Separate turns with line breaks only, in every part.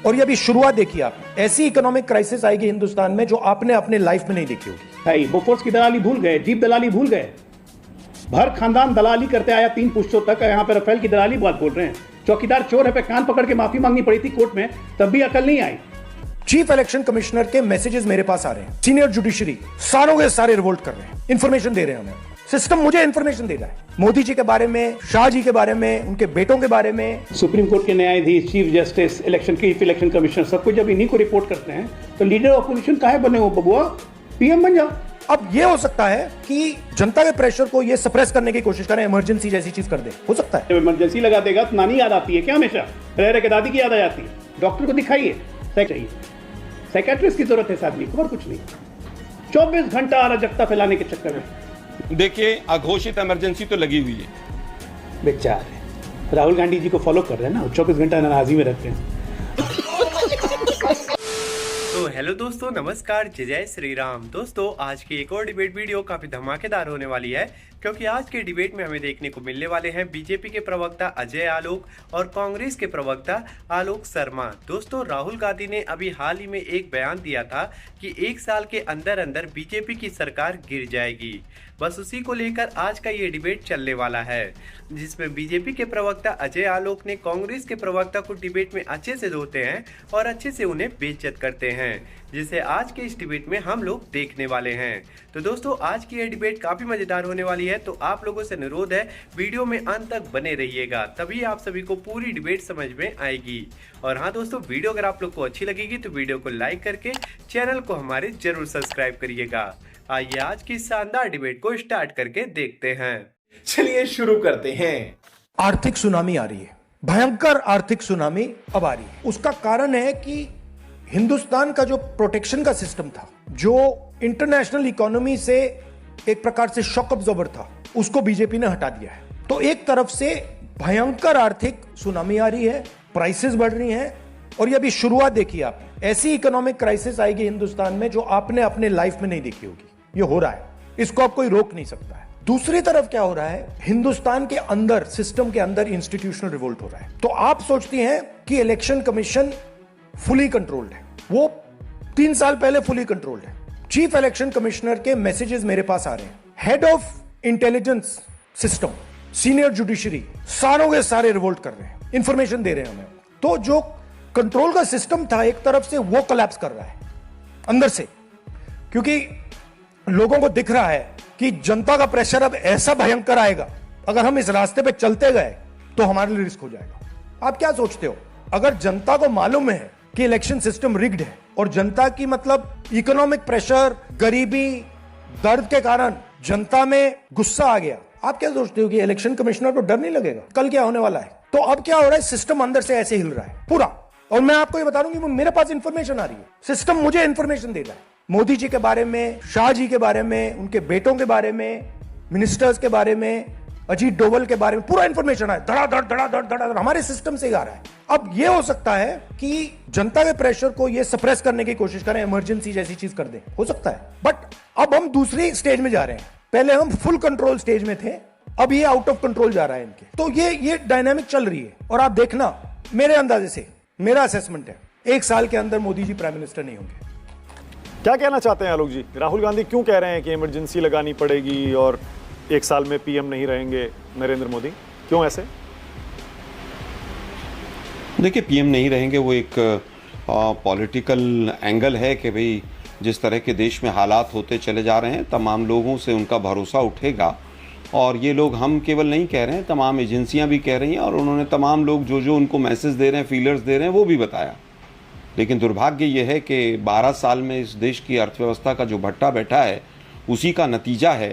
और ये अभी शुरुआत देखी आप, ऐसी इकोनॉमिक क्राइसिस आएगी हिंदुस्तान में जो आपने अपने लाइफ में नहीं देखी होगी।
भाई बोफोर्स की दलाली भूल गए, डीप दलाली भूल गए। भर खानदान दलाली करते आया 3 पुश्तों तक। यहाँ पे रफेल की दलाली बात बोल रहे हैं। चौकीदार चोर है पे कान पकड़ के माफी मांगनी पड़ी थी कोर्ट में, तब भी अकल नहीं आई।
चीफ इलेक्शन कमिश्नर के मैसेजेस मेरे पास आ रहे हैं। सीनियर जुडिशरी सारों के सारे रिवोल्ट कर रहे हैं, इंफॉर्मेशन दे रहे हैं हमें। सिस्टम मुझे इंफॉर्मेशन दे रहा है, मोदी जी के बारे में, शाह जी के बारे में, उनके बेटों के बारे में।
सुप्रीम कोर्ट के न्यायाधीश, chief justice, chief election commissioner, सब कुछ जब इन्हीं को रिपोर्ट करते हैं तो लीडर ऑपोजिशन काहे बने हो बबुआ? पीएम बन जाओ।
अब ये हो सकता है कि जनता के प्रेशर को ये सप्रेस करने की कोशिश करें, इमरजेंसी जैसी चीज कर दे, हो सकता है।
इमरजेंसी लगा देगा तो नानी याद आती है क्या? हमेशा रह रह के दादी की याद आ जाती है। डॉक्टर को दिखाइए, चाहिए साइकेट्रिस्ट की जरूरत है इस आदमी को, और कुछ नहीं। 24 घंटा अराजकता फैलाने के चक्कर में
देखिए अघोषित इमरजेंसी तो लगी हुई है।
बेचारे राहुल गांधी जी को फॉलो कर रहे हैं ना, 24 घंटा नाराजी में रहते हैं।
तो हेलो दोस्तों, नमस्कार, जय श्री राम। दोस्तों आज की एक और डिबेट वीडियो काफी धमाकेदार होने वाली है, क्योंकि आज के डिबेट में हमें देखने को मिलने वाले हैं बीजेपी के प्रवक्ता अजय आलोक और कांग्रेस के प्रवक्ता आलोक शर्मा। दोस्तों राहुल गांधी ने अभी हाल ही में एक बयान दिया था कि 1 साल के अंदर अंदर बीजेपी की सरकार गिर जाएगी। बस उसी को लेकर आज का ये डिबेट चलने वाला है, जिसमें बीजेपी के प्रवक्ता अजय आलोक ने कांग्रेस के प्रवक्ता को डिबेट में अच्छे से धोते हैं और अच्छे से उन्हें बेइज्जत करते हैं, जिसे आज के इस डिबेट में हम लोग देखने वाले हैं। तो दोस्तों आज की ये डिबेट काफी मजेदार होने वाली है, तो आप लोगों से अनुरोध है वीडियो में अंत तक बने रहिएगा, तभी आप सभी को पूरी डिबेट समझ में आएगी। और हाँ दोस्तों, वीडियो अगर आप लोग को अच्छी लगेगी तो वीडियो को लाइक करके चैनल को हमारे जरूर सब्सक्राइब करिएगा। आइए आज की शानदार डिबेट को स्टार्ट करके देखते हैं।
चलिए शुरू करते हैं।
आर्थिक सुनामी आ रही है, भयंकर आर्थिक सुनामी अब आ रही है। उसका कारण है कि हिंदुस्तान का जो प्रोटेक्शन का सिस्टम था, जो इंटरनेशनल इकोनॉमी से एक प्रकार से शॉक अब्जॉर्बर था, उसको बीजेपी ने हटा दिया है। तो एक तरफ से भयंकर आर्थिक सुनामी आ रही है, प्राइसेस बढ़ रही हैं, और ये अभी शुरुआत देखी आप, ऐसी इकोनॉमिक क्राइसिस आएगी हिंदुस्तान में जो आपने अपने लाइफ में नहीं देखी होगी। ये हो रहा है, इसको आप कोई रोक नहीं सकता है। दूसरी तरफ क्या हो रहा है, हिंदुस्तान के अंदर, सिस्टम के अंदर इंस्टीट्यूशनल रिवोल्ट हो रहा है। तो आप सोचती हैं कि इलेक्शन कमीशन फुली कंट्रोल्ड है, वो 3 साल पहले फुली कंट्रोल्ड है। चीफ इलेक्शन कमिश्नर के मैसेजेस मेरे पास आ रहे हैं। Head of intelligence system, senior judiciary सारों के सारे रिवोल्ट कर रहे हैं, इंफॉर्मेशन दे रहे हैं हमें। तो जो कंट्रोल का सिस्टम था एक तरफ से, वो कोलैप्स कर रहा है अंदर से, क्योंकि लोगों को दिख रहा है कि जनता का प्रेशर अब ऐसा भयंकर आएगा, अगर हम इस रास्ते पे चलते गए तो हमारे लिए रिस्क हो जाएगा। आप क्या सोचते हो, अगर जनता को मालूम है कि इलेक्शन सिस्टम रिग्ड है और जनता की मतलब इकोनॉमिक प्रेशर, गरीबी, दर्द के कारण जनता में गुस्सा आ गया, आप क्या सोचते हो कि इलेक्शन कमिश्नर को डर नहीं लगेगा कल क्या होने वाला है? तो अब क्या हो रहा है, सिस्टम अंदर से ऐसे हिल रहा है पूरा। और मैं आपको ये बता दूं कि मेरे पास इंफॉर्मेशन आ रही है, सिस्टम मुझे इंफॉर्मेशन दे रहा है, मोदी जी के बारे में, शाह जी के बारे में, उनके बेटों के बारे में, मिनिस्टर्स के बारे में, अजीत डोवल के बारे में पूरा इंफॉर्मेशन है, धड़ाधड़ हमारे सिस्टम से आ रहा है। अब ये हो सकता है कि जनता के प्रेशर को ये सप्रेस करने की कोशिश करें, इमरजेंसी जैसी चीज कर दे, हो सकता है। बट अब हम दूसरी स्टेज में जा रहे हैं, पहले हम फुल कंट्रोल स्टेज में थे, अब ये आउट ऑफ कंट्रोल जा रहा है इनके। तो ये डायनामिक चल रही है, और आप देखना, मेरे अंदाजे से, मेरा असेसमेंट है, 1 साल के अंदर मोदी जी प्राइम मिनिस्टर नहीं होंगे।
क्या कहना चाहते हैं आलोक जी? राहुल गांधी क्यों कह रहे हैं कि इमरजेंसी लगानी पड़ेगी और 1 साल में पीएम नहीं रहेंगे नरेंद्र मोदी, क्यों ऐसे?
देखिए पीएम नहीं रहेंगे, वो एक पॉलिटिकल एंगल है कि भाई जिस तरह के देश में हालात होते चले जा रहे हैं, तमाम लोगों से उनका भरोसा उठेगा। और ये लोग हम केवल नहीं कह रहे हैं, तमाम एजेंसियां भी कह रही हैं, और उन्होंने तमाम लोग जो जो उनको मैसेज दे रहे हैं, फीलर्स दे रहे हैं, वो भी बताया। लेकिन दुर्भाग्य ये है कि 12 साल में इस देश की अर्थव्यवस्था का जो भट्टा बैठा है, उसी का नतीजा है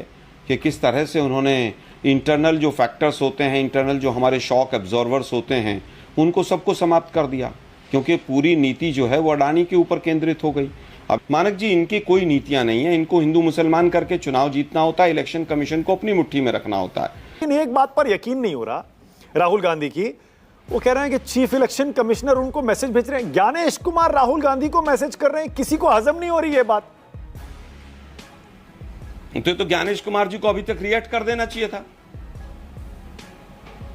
कि किस तरह से उन्होंने इंटरनल जो फैक्टर्स होते हैं, इंटरनल जो हमारे शॉक एब्जॉर्वर्स होते हैं, उनको सबको समाप्त कर दिया, क्योंकि पूरी नीति जो है वो अडानी के ऊपर केंद्रित हो गई। अब मानक जी, इनकी कोई नीतियां नहीं है, इनको हिंदू मुसलमान करके चुनाव जीतना होता है, इलेक्शन कमीशन को अपनी मुट्ठी में रखना होता है।
लेकिन एक बात पर यकीन नहीं हो रहा राहुल गांधी की, वो कह रहे हैं कि चीफ इलेक्शन कमिश्नर उनको मैसेज भेज रहे हैं, ज्ञानेश कुमार राहुल गांधी को मैसेज कर रहे हैं, किसी को हजम नहीं हो रही है बात।
तो ज्ञानेश कुमार जी को अभी तक रिएक्ट कर देना चाहिए था,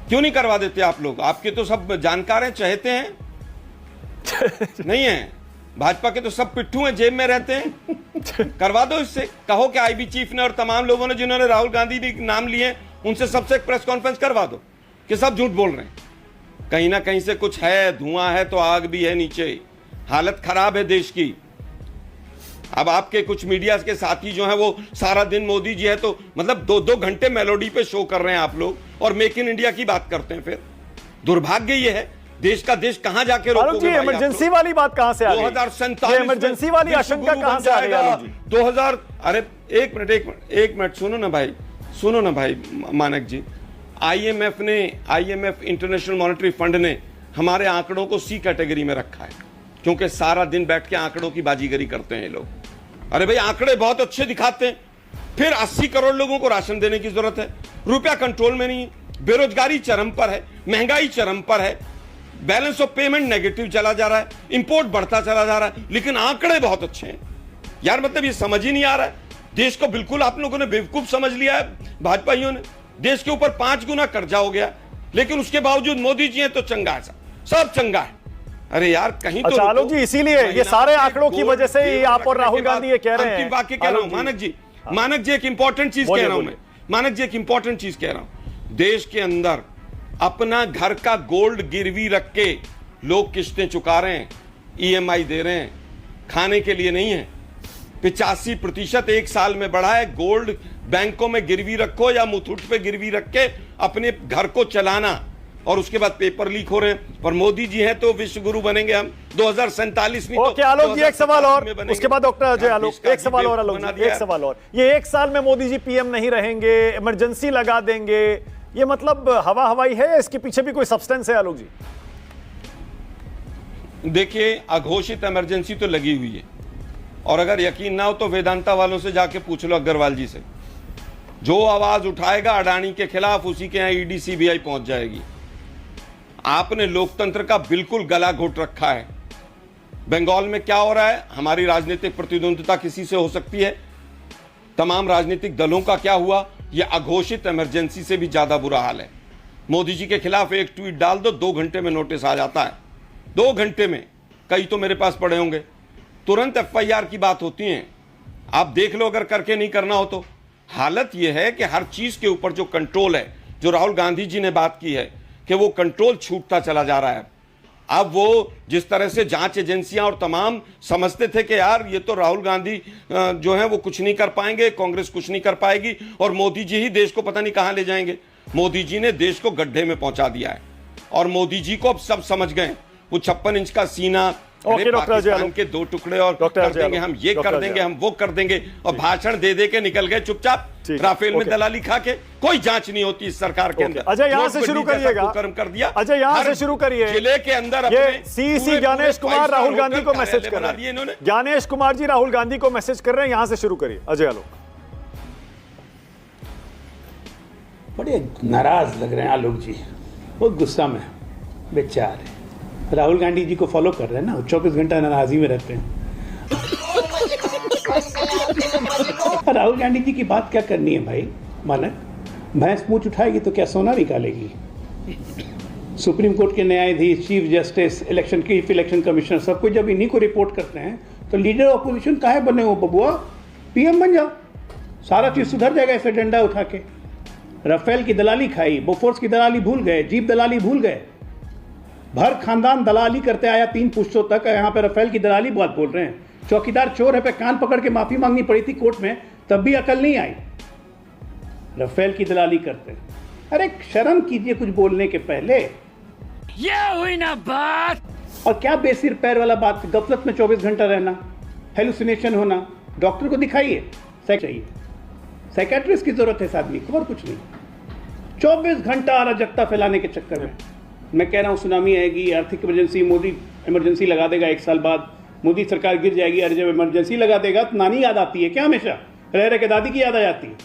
क्यों नहीं करवा देते आप लोग? आपके तो सब जानकार हैं, चहेते हैं। नहीं है। भाजपा के तो सब पिट्ठू हैं, जेब में रहते हैं। करवा दो इससे, कहो कि आईबी चीफ ने और तमाम लोगों ने जिन्होंने राहुल गांधी भी नाम लिए उनसे सबसे एक प्रेस कॉन्फ्रेंस करवा दो कि सब झूठ बोल रहे हैं। कहीं ना कहीं से कुछ है, धुआं है तो आग भी है नीचे। हालत खराब है देश की। अब आपके कुछ मीडिया के साथी जो हैं वो सारा दिन मोदी जी है तो मतलब 2-2 घंटे मेलोडी पे शो कर रहे हैं आप लोग, और मेक इन इंडिया की बात करते हैं। फिर दुर्भाग्य ये है, देश का देश कहां जाके रोकोगे?
इमरजेंसी वाली बात कहां से आ गई?
2047
इमरजेंसी वाली आशंका कहां से आ गई?
2000 अरे एक मिनट सुनो ना भाई मानक जी। आईएमएफ इंटरनेशनल मॉनेटरी फंड ने हमारे आंकड़ों को सी कैटेगरी में रखा है, क्योंकि सारा दिन बैठ के आंकड़ों की बाजीगरी करते हैं लोग। अरे भाई आंकड़े बहुत अच्छे दिखाते हैं, फिर 80 करोड़ लोगों को राशन देने की जरूरत है, रुपया कंट्रोल में नहीं है, बेरोजगारी चरम पर है, महंगाई चरम पर है, बैलेंस ऑफ पेमेंट नेगेटिव चला जा रहा है, इंपोर्ट बढ़ता चला जा रहा है, लेकिन आंकड़े बहुत अच्छे हैं। यार मतलब ये समझ ही नहीं आ रहा है। देश को बिल्कुल आप लोगों ने बेवकूफ समझ लिया है भाजपाइयों ने। देश के ऊपर 5 गुना कर्जा हो गया, लेकिन उसके बावजूद मोदी जी हैं तो चंगा है, सब चंगा है। अरे यार कहीं तो
आलोक जी, इसीलिए ये सारे आंकड़ों की वजह से ही आप और राहुल गांधी ये कह रहे हैं।
अंतिम वाक्य कह रहा हूं मानक जी एक इंपॉर्टेंट चीज कह रहा हूं मैं। मानक जी एक इंपॉर्टेंट चीज कह रहा हूं। देश के अंदर अपना घर का गोल्ड गिरवी रख के लोग किस्तें चुका रहे हैं, ईएमआई दे रहे हैं, खाने के लिए नहीं है। 85% एक साल में बढ़ा है। गोल्ड बैंकों में गिरवी रखो या मुथूट पे गिरवी रख के अपने घर को चलाना, और उसके बाद पेपर लीक हो रहे हैं। पर मोदी जी हैं तो विश्व गुरु बनेंगे हम 2047 में।
ओके आलोक जी, एक सवाल और, उसके बाद डॉक्टर अजय आलोक, एक सवाल और आलोक जी, एक सवाल और। ये 1 साल में मोदी जी पीएम नहीं रहेंगे, इमरजेंसी लगा देंगे, ये मतलब हवा हवाई है, इसके पीछे भी कोई सब्सटेंस है आलोक जी?
देखिए अघोषित इमरजेंसी तो लगी हुई है, और अगर यकीन ना हो तो वेदांता वालों से जाके पूछ लो, अग्रवाल जी से। जो आवाज उठाएगा अडानी के खिलाफ उसी के यहां ईडी सीबीआई पहुंच जाएगी। आपने लोकतंत्र का बिल्कुल गला घोट रखा है। बंगाल में क्या हो रहा है? हमारी राजनीतिक प्रतिद्वंद्विता किसी से हो सकती है? तमाम राजनीतिक दलों का क्या हुआ? यह अघोषित इमरजेंसी से भी ज्यादा बुरा हाल है। मोदी जी के खिलाफ एक ट्वीट डाल दो, 2 घंटे में नोटिस आ जाता है। 2 घंटे में, कई तो मेरे पास पड़े होंगे। तुरंत एफआईआर की बात होती है। आप देख लो अगर करके नहीं करना हो तो। हालत यह है कि हर चीज के ऊपर जो कंट्रोल है, जो राहुल गांधी जी ने बात की है कि वो कंट्रोल छूटता चला जा रहा है। अब वो जिस तरह से जांच एजेंसियां और तमाम समझते थे कि यार ये तो राहुल गांधी जो है वो कुछ नहीं कर पाएंगे, कांग्रेस कुछ नहीं कर पाएगी और मोदी जी ही देश को पता नहीं कहां ले जाएंगे। मोदी जी ने देश को गड्ढे में पहुंचा दिया है, और मोदी जी को अब सब समझ गए। वो 56 इंच का सीना, पाकिस्तान के 2 टुकड़े और कर देंगे हम, ये कर देंगे हम, वो कर देंगे, और भाषण दे दे के निकल गए चुपचाप राफेल में दलाली खा के। कोई जांच नहीं होती इस सरकार के अंदर।
अजय यहां से शुरू करिएगा,
कर्म कर दिया।
अजय यहां से शुरू करिए।
जिले के अंदर
ये सीसी ज्ञानेश कुमार राहुल गांधी को मैसेज कर रहे हैं। ज्ञानेश कुमार जी राहुल गांधी को मैसेज कर रहे हैं, यहां से शुरू करिए अजय आलोक।
बड़े नाराज लग रहे हैं आलोक जी, बहुत गुस्सा में बेचारे। राहुल गांधी जी को फॉलो कर रहे हैं ना, 24 घंटा नाराजी में रहते हैं। राहुल गांधी जी की बात क्या करनी है भाई? मानक, भैंस पूंछ उठाएगी तो क्या सोना निकालेगी? सुप्रीम कोर्ट के न्यायाधीश, चीफ जस्टिस, इलेक्शन कमिश्नर, सब कुछ जब इन्हीं को रिपोर्ट करते हैं तो लीडर ऑपोजिशन काहे बने हो बबुआ? पीएम बन जाओ, सारा चीज सुधर जाएगा ऐसे डंडा उठा के। राफेल की दलाली खाई, बोफोर्स की दलाली भूल गए, जीप दलाली भूल गए। भर खानदान दलाली करते आया 3 पुश्तों तक, यहाँ पे राफेल की दलाली बात बोल रहे हैं। चौकीदार चोर है पे कान पकड़ के माफी मांगनी पड़ी थी कोर्ट में, तब भी अकल नहीं आई। राफेल की दलाली करते हैं। अरे शर्म कीजिए कुछ बोलने के पहले।
ये हुई ना बात।
और क्या बेसिर पैर वाला बात, गफलत में 24 घंटा रहना, हेलुसिनेशन होना। डॉक्टर को दिखाइए, चाहिए साइकेट्रिस्ट की जरूरत है इस आदमी को, और कुछ नहीं। 24 घंटा अराजकता फैलाने के चक्कर में मैं कह रहा हूं सुनामी आएगी, आर्थिक इमरजेंसी, मोदी इमरजेंसी लगा देगा 1 साल बाद, मोदी सरकार गिर जाएगी। अरे जब इमरजेंसी लगा देगा तो नानी याद आती है क्या? हमेशा रह रह के दादी की याद आ जाती है।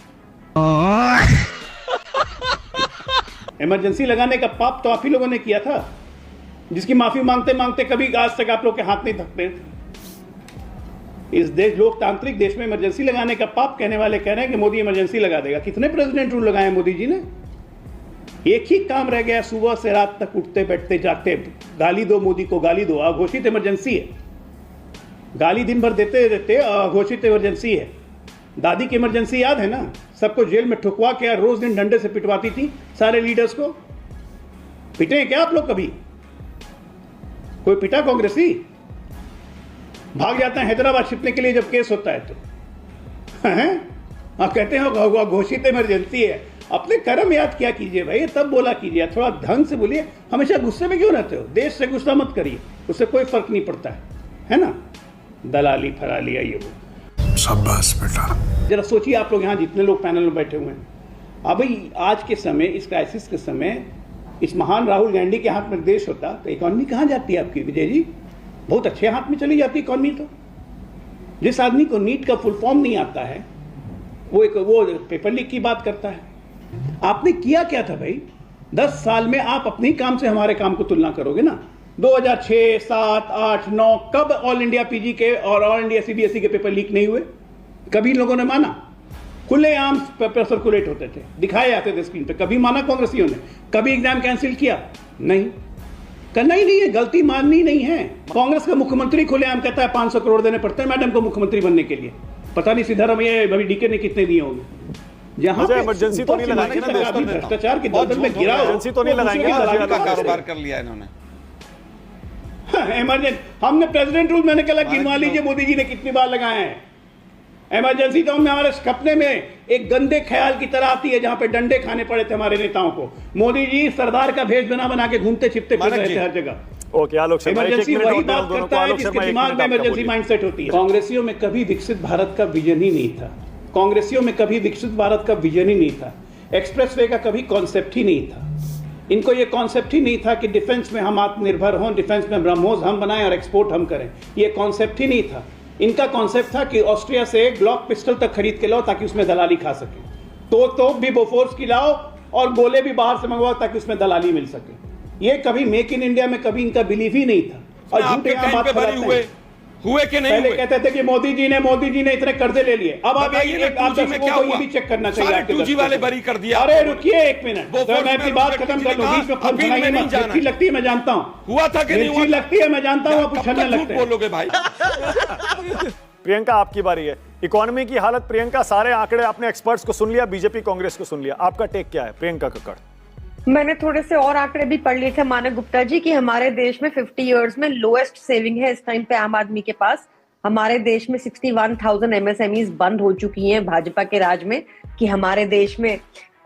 इमरजेंसी लगाने का पाप तो आप ही लोगों ने किया था, जिसकी माफी मांगते मांगते कभी आज तक आप लोग के हाथ नहीं थकते। इस देश, लोकतांत्रिक देश में इमरजेंसी लगाने का पाप कहने वाले कह रहे हैं कि मोदी इमरजेंसी लगा देगा। कितने प्रेसिडेंट रूल लगाए मोदी जी ने? एक ही काम रह गया, सुबह से रात तक उठते बैठते जागते गाली दो मोदी को, गाली दो। अघोषित इमरजेंसी है, गाली दिन भर देते देते अघोषित इमरजेंसी है। दादी की इमरजेंसी याद है ना, सबको जेल में ठुकवा के रोज दिन डंडे से पिटवाती थी सारे लीडर्स को। पिटे हैं क्या आप लोग कभी? कोई पिटा कांग्रेसी? भाग जाते हैं हैदराबाद छिपने के लिए जब केस होता है तो आप कहते हैं घोषित इमरजेंसी है। अपने कर्म याद क्या कीजिए भाई, तब बोला कीजिए, थोड़ा ढंग से बोलिए। हमेशा गुस्से में क्यों रहते हो? देश से गुस्सा मत करिए, उससे कोई फर्क नहीं पड़ता है ना? दलाली फराली ये वो।
शाबाश बेटा।
जरा सोचिए आप लोग यहाँ जितने लोग पैनल में बैठे हुए हैं, अभी आज के समय, इस क्राइसिस के समय, इस महान राहुल गांधी के हाथ में देश होता तो इकोनॉमी कहाँ जाती है आपकी विजय जी? बहुत अच्छे हाथ में चली जाती इकोनॉमी। तो जिस आदमी को नीट का फुल फॉर्म नहीं आता है वो पेपर लीक की बात करता है। आपने किया क्या था भाई? 10 साल में आप अपने ही काम से हमारे काम को तुलना करोगे ना। 2006, 7, 8, 9 कब ऑल इंडिया पीजी के और ऑल इंडिया सीबीएसई के पेपर लीक नहीं हुए? कभी इन लोगों ने माना? खुलेआम पेपर सर्कुलेट होते थे, दिखाए जाते थे स्क्रीन पे। कभी माना कांग्रेसियों ने? कभी एग्जाम कैंसिल किया? नहीं, करना ही नहीं है, गलती माननी नहीं है। कांग्रेस का मुख्यमंत्री खुलेआम कहता है 500 करोड़ देने पड़ते हैं मैडम को मुख्यमंत्री बनने के लिए। पता नहीं सिद्धारमैया अभी डीके ने कितने दिए होंगे। जहां
इमरजेंसी तो नहीं लगाएंगे ना,
भ्रष्टाचार के दलदल में गिरा हो,
इमरजेंसी तो नहीं लगाएंगे
का कारोबार कर लिया इन्होंने।
इमरजेंसी हमने प्रेसिडेंट रूल मैंने कहा गिनवा लीजिए मोदी जी ने कितनी बार लगाए हैं। इमरजेंसी तो हमारे सपने में एक गंदे ख्याल की तरह आती है जहां पे डंडे खाने पड़े थे हमारे नेताओं को। मोदी जी सरदार का भेष बना के घूमते छिपते फिर रहे थे हर जगह।
ओके, आलोक शर्मा,
इमरजेंसी वही बात करता है जिसके दिमाग में इमरजेंसी माइंडसेट होती है। कांग्रेसियों में कभी विकसित भारत का विजन ही नहीं था। कांग्रेसियों में कभी विकसित भारत का विजन ही नहीं था। एक्सप्रेसवे का कभी कॉन्सेप्ट ही नहीं था। इनको ये कॉन्सेप्ट ही नहीं था कि डिफेंस में हम आत्मनिर्भर हों, डिफेंस में ब्रह्मोस हम बनाएं और एक्सपोर्ट हम करें। ये कॉन्सेप्ट ही नहीं था। इनका कॉन्सेप्ट था कि ऑस्ट्रिया से ग्लॉक पिस्टल तक खरीद के लाओ ताकि उसमें दलाली खा सके, तो भी बोफोर्स की लाओ और गोले भी बाहर से मंगवाओ ताकि उसमें दलाली मिल सके। ये कभी मेक इन इंडिया में कभी इनका बिलीव ही नहीं था। और झूठे बात
हुए कि नहीं
पहले
हुए?
कहते थे कि मोदी जी ने इतने कर्जे ले लिए। अब आप दर्शकों को ये भी चेक करना चाहिए।
2G वाले बरी कर दिया।
अरे रुकिए एक मिनट, मैं अपनी बात खत्म कर लूं। बीच में फल फलाइए मत। मिर्ची लगती है मैं जानता हूं,
हुआ था कि नहीं हुआ?
मिर्ची लगती है मैं जानता हूं, आप उछलने लगते हैं।
बोलोगे भाई?
प्रियंका, आपकी बारी है। इकोनॉमी की हालत, प्रियंका, सारे आंकड़े आपने एक्सपर्ट्स को सुन लिया, बीजेपी कांग्रेस को सुन लिया, आपका टेक क्या है? प्रियंका कक्कड़।
मैंने थोड़े से और आंकड़े भी पढ़ लिए थे मानक गुप्ता जी कि हमारे देश में 50 इयर्स में लोएस्ट सेविंग है इस टाइम पे आम आदमी के पास। हमारे देश में 61,000 MSMEs बंद हो चुकी हैं भाजपा के राज में। कि हमारे देश में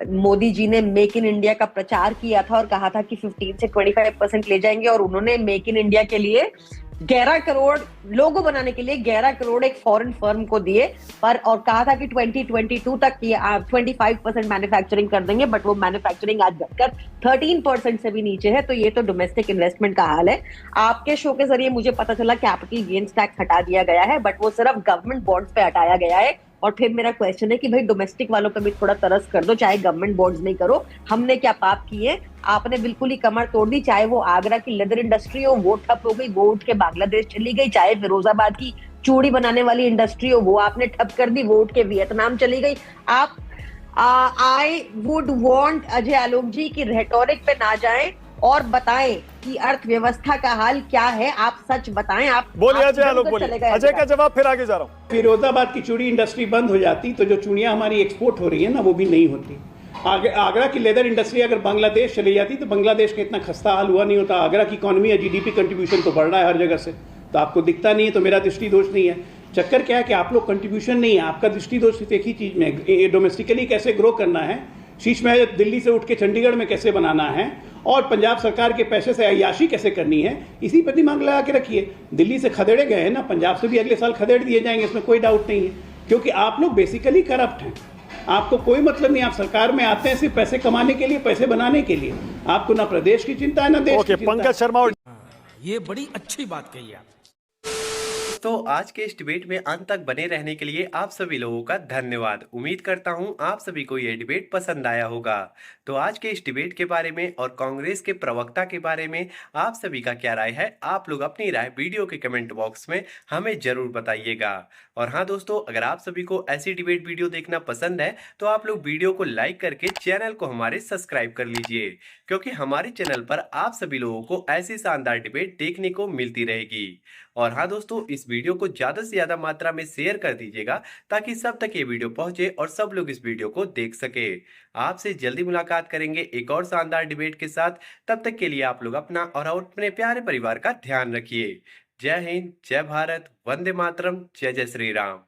मोदी जी ने मेक इन इंडिया का प्रचार किया था और कहा था कि 15 से 25% ले जाएंगे, और उन्होंने मेक इन इंडिया के लिए 11 करोड़ लोगो बनाने के लिए 11 करोड़ एक फॉरेन फर्म को दिए पर, और कहा था कि 2022 तक ये 25% मैन्युफैक्चरिंग कर देंगे। बट वो मैन्युफैक्चरिंग आज घटकर 13% से भी नीचे है। तो ये तो डोमेस्टिक इन्वेस्टमेंट का हाल है। आपके शो के जरिए मुझे पता चला कैपिटल गेन्स टैक्स हटा दिया गया है, बट वो सिर्फ गवर्नमेंट बॉन्ड्स पे हटाया गया है। और फिर मेरा क्वेश्चन है कि भाई डोमेस्टिक वालों पे भी थोड़ा तरस कर दो, चाहे गवर्नमेंट बॉन्ड्स नहीं करो। हमने क्या पाप किए? आपने बिल्कुल ही कमर तोड़ दी। चाहे वो आगरा की लेदर इंडस्ट्री हो वो ठप हो गई, वो उठ के बांग्लादेश चली गई। चाहे फिरोजाबाद की चूड़ी बनाने वाली इंडस्ट्री हो वो आपने ठप कर दी, वो उठ के वियतनाम चली गई। आप I would want Ajay Alok जी की रेटोरिक पे ना जाएं और बताएं कि अर्थव्यवस्था का हाल क्या है। आप सच बताएं। आप
बोलिए अजय आलोक, बोलिए। अजय का जवाब, फिर आगे जा रहा हूं।
फिरोजाबाद की चूड़ी इंडस्ट्री बंद हो जाती तो जो चूड़ियां हमारी एक्सपोर्ट हो रही है ना वो भी नहीं होती। आगरा की लेदर इंडस्ट्री अगर बांग्लादेश चली जाती तो बांग्लादेश का इतना खस्ता हाल हुआ नहीं होता। आगरा की इकोनॉमी या जीडीपी कंट्रीब्यूशन तो बढ़ रहा है हर जगह से, तो आपको दिखता नहीं है, तो मेरा दृष्टि दोष नहीं है। चक्कर क्या है कि आप लोग कंट्रीब्यूशन नहीं है, आपका दृष्टि दोष सिर्फ एक ही चीज में, डोमेस्टिकली कैसे ग्रो करना है, शीश महल दिल्ली से उठ के चंडीगढ़ में कैसे बनाना है, और पंजाब सरकार के पैसे से अय्याशी कैसे करनी है, इसी पर दिमाग लगा के रखिए। दिल्ली से खदेड़े गए हैं ना, पंजाब से भी अगले साल खदेड़ दिए जाएंगे, इसमें कोई डाउट नहीं है। क्योंकि आप लोग बेसिकली करप्ट हैं। आपको कोई मतलब नहीं, आप सरकार में आते हैं सिर्फ पैसे कमाने के लिए, पैसे बनाने के लिए। आपको ना प्रदेश की चिंता है ना देश की चिंता है।
पंकज शर्मा।
ये बड़ी अच्छी बात कही आप।
दोस्तों, आज के इस डिबेट में अंत तक बने रहने के लिए आप सभी लोगों का धन्यवाद। उम्मीद करता हूं आप सभी को यह डिबेट पसंद आया होगा। तो आज के इस डिबेट के बारे में और कांग्रेस के प्रवक्ता के बारे में आप सभी का क्या राय है, आप लोग अपनी राय वीडियो के कमेंट बॉक्स में हमें जरूर बताइएगा। और हाँ दोस्तों, अगर आप सभी को ऐसी डिबेट वीडियो देखना पसंद है तो आप लोग वीडियो को लाइक करके चैनल को हमारे सब्सक्राइब कर लीजिए, क्योंकि हमारे चैनल पर आप सभी लोगों को ऐसी शानदार डिबेट देखने को मिलती रहेगी। और हाँ दोस्तों, इस वीडियो को ज्यादा से ज्यादा मात्रा में शेयर कर दीजिएगा ताकि सब तक ये वीडियो पहुंचे और सब लोग इस वीडियो को देख सके। आपसे जल्दी मुलाकात करेंगे एक और शानदार डिबेट के साथ। तब तक के लिए आप लोग अपना और अपने प्यारे परिवार का ध्यान रखिए। जय हिंद, जय भारत, वंदे मातरम, जय जय श्री राम।